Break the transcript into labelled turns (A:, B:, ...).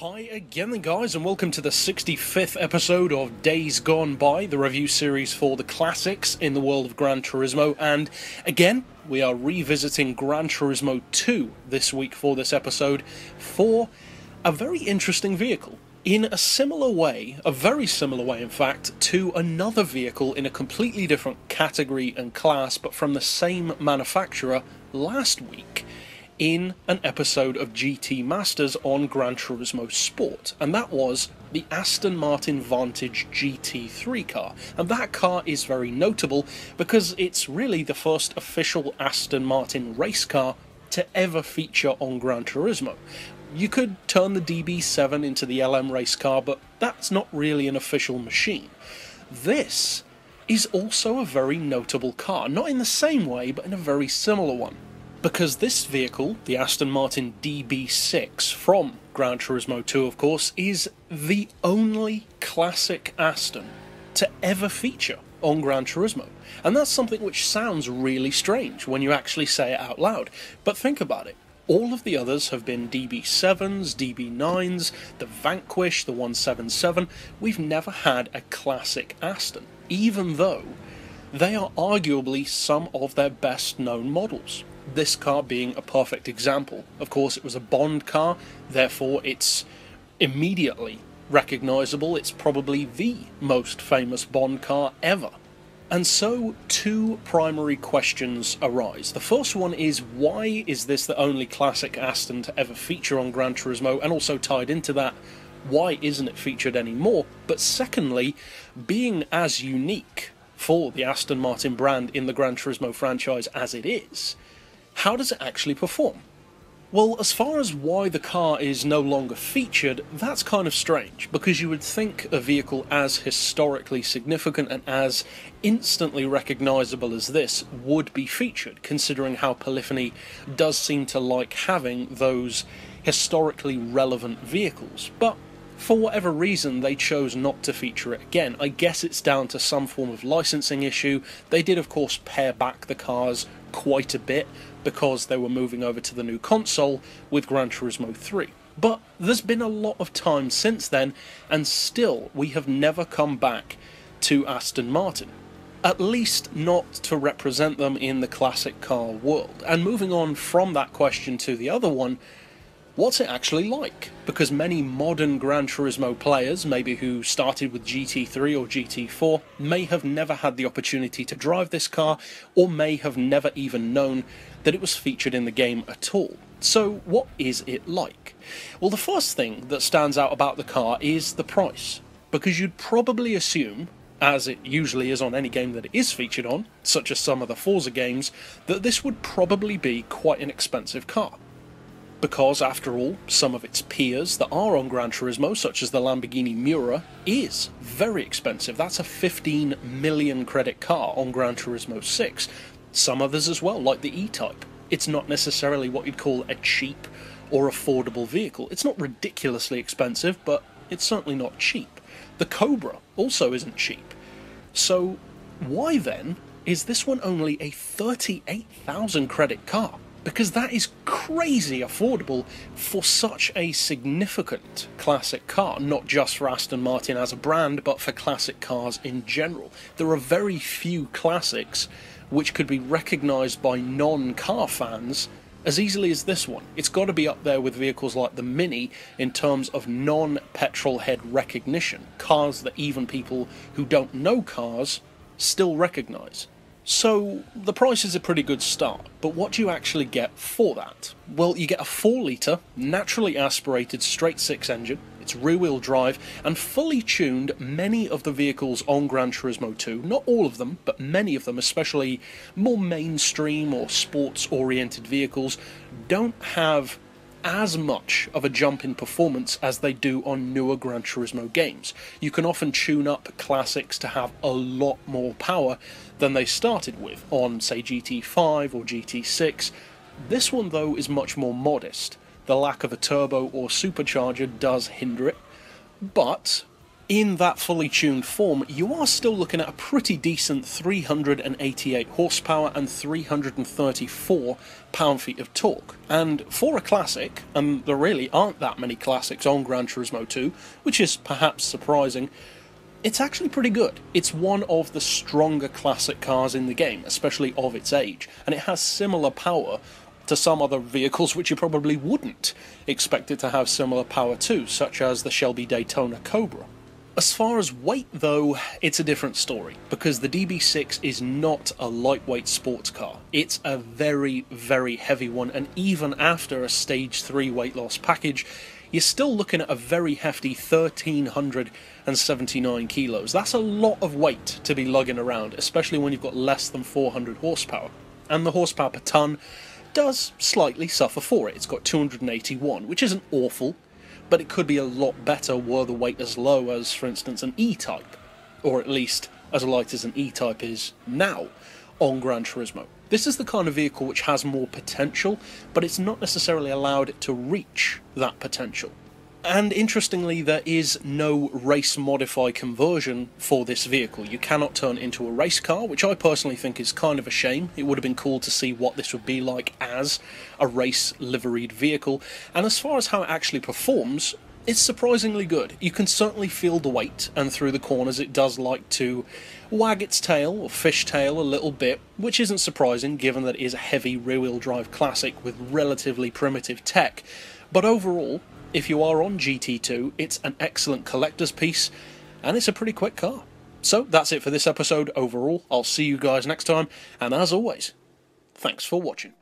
A: Hi again then guys, and welcome to the 65th episode of Days Gone By, the review series for the classics in the world of Gran Turismo. And again, we are revisiting Gran Turismo 2 this week for this episode for a very interesting vehicle. In a similar way, a very similar way in fact, to another vehicle in a completely different category and class, but from the same manufacturer last week, in an episode of GT Masters on Gran Turismo Sport, and that was the Aston Martin Vantage GT3 car. And that car is very notable because it's really the first official Aston Martin race car to ever feature on Gran Turismo. You could turn the DB6 into the LM race car, but that's not really an official machine. This is also a very notable car, not in the same way, but in a very similar one. Because this vehicle, the Aston Martin DB6 from Gran Turismo 2 of course, is the only classic Aston to ever feature on Gran Turismo. And that's something which sounds really strange when you actually say it out loud. But think about it. All of the others have been DB7s, DB9s, the Vanquish, the 177. We've never had a classic Aston, even though they are arguably some of their best known models. This car being a perfect example. Of course, it was a Bond car, therefore it's immediately recognisable. It's probably the most famous Bond car ever. And so, two primary questions arise. The first one is, why is this the only classic Aston to ever feature on Gran Turismo? And also tied into that, why isn't it featured anymore? But secondly, being as unique for the Aston Martin brand in the Gran Turismo franchise as it is, how does it actually perform? Well, as far as why the car is no longer featured, that's kind of strange, because you would think a vehicle as historically significant and as instantly recognisable as this would be featured, considering how Polyphony does seem to like having those historically relevant vehicles. But for whatever reason, they chose not to feature it again. I guess it's down to some form of licensing issue. They did, of course, pare back the cars quite a bit because they were moving over to the new console with Gran Turismo 3. But there's been a lot of time since then, and still we have never come back to Aston Martin. At least not to represent them in the classic car world. And moving on from that question to the other one, what's it actually like? Because many modern Gran Turismo players, maybe who started with GT3 or GT4, may have never had the opportunity to drive this car, or may have never even known that it was featured in the game at all. So what is it like? Well, the first thing that stands out about the car is the price, because you'd probably assume, as it usually is on any game that it is featured on, such as some of the Forza games, that this would probably be quite an expensive car. Because, after all, some of its peers that are on Gran Turismo, such as the Lamborghini Miura, is very expensive. That's a 15 million credit car on Gran Turismo 6. Some others as well, like the E-Type. It's not necessarily what you'd call a cheap or affordable vehicle. It's not ridiculously expensive, but it's certainly not cheap. The Cobra also isn't cheap. So, why then is this one only a 38,000 credit car? Because that is crazy affordable for such a significant classic car, not just for Aston Martin as a brand, but for classic cars in general. There are very few classics which could be recognised by non-car fans as easily as this one. It's got to be up there with vehicles like the Mini in terms of non-petrol head recognition, cars that even people who don't know cars still recognise. So, the price is a pretty good start, but what do you actually get for that? Well, you get a 4-litre, naturally aspirated straight-six engine, it's rear-wheel drive, and fully tuned. Many of the vehicles on Gran Turismo 2, not all of them, but many of them, especially more mainstream or sports-oriented vehicles, don't have as much of a jump in performance as they do on newer Gran Turismo games. You can often tune up classics to have a lot more power than they started with on, say, GT5 or GT6. This one, though, is much more modest. The lack of a turbo or supercharger does hinder it, but in that fully tuned form, you are still looking at a pretty decent 388 horsepower and 334 pound-feet of torque. And for a classic, and there really aren't that many classics on Gran Turismo 2, which is perhaps surprising, it's actually pretty good. It's one of the stronger classic cars in the game, especially of its age, and it has similar power to some other vehicles which you probably wouldn't expect it to have similar power to, such as the Shelby Daytona Cobra. As far as weight, though, it's a different story, because the DB6 is not a lightweight sports car. It's a very, very heavy one, and even after a Stage 3 weight loss package, you're still looking at a very hefty 1,379 kilos. That's a lot of weight to be lugging around, especially when you've got less than 400 horsepower. And the horsepower per tonne does slightly suffer for it. It's got 281, which isn't awful, but it could be a lot better were the weight as low as, for instance, an E-Type, or at least as light as an E-Type is now on Gran Turismo. This is the kind of vehicle which has more potential, but it's not necessarily allowed to reach that potential. And interestingly, there is no race modify conversion for this vehicle. You cannot turn it into a race car, which I personally think is kind of a shame. It would have been cool to see what this would be like as a race liveried vehicle. And as far as how it actually performs, it's surprisingly good. You can certainly feel the weight, and through the corners it does like to wag its tail, or fishtail a little bit, which isn't surprising given that it is a heavy rear-wheel drive classic with relatively primitive tech. But overall, if you are on GT2, it's an excellent collector's piece, and it's a pretty quick car. So that's it for this episode overall. I'll see you guys next time, and as always, thanks for watching.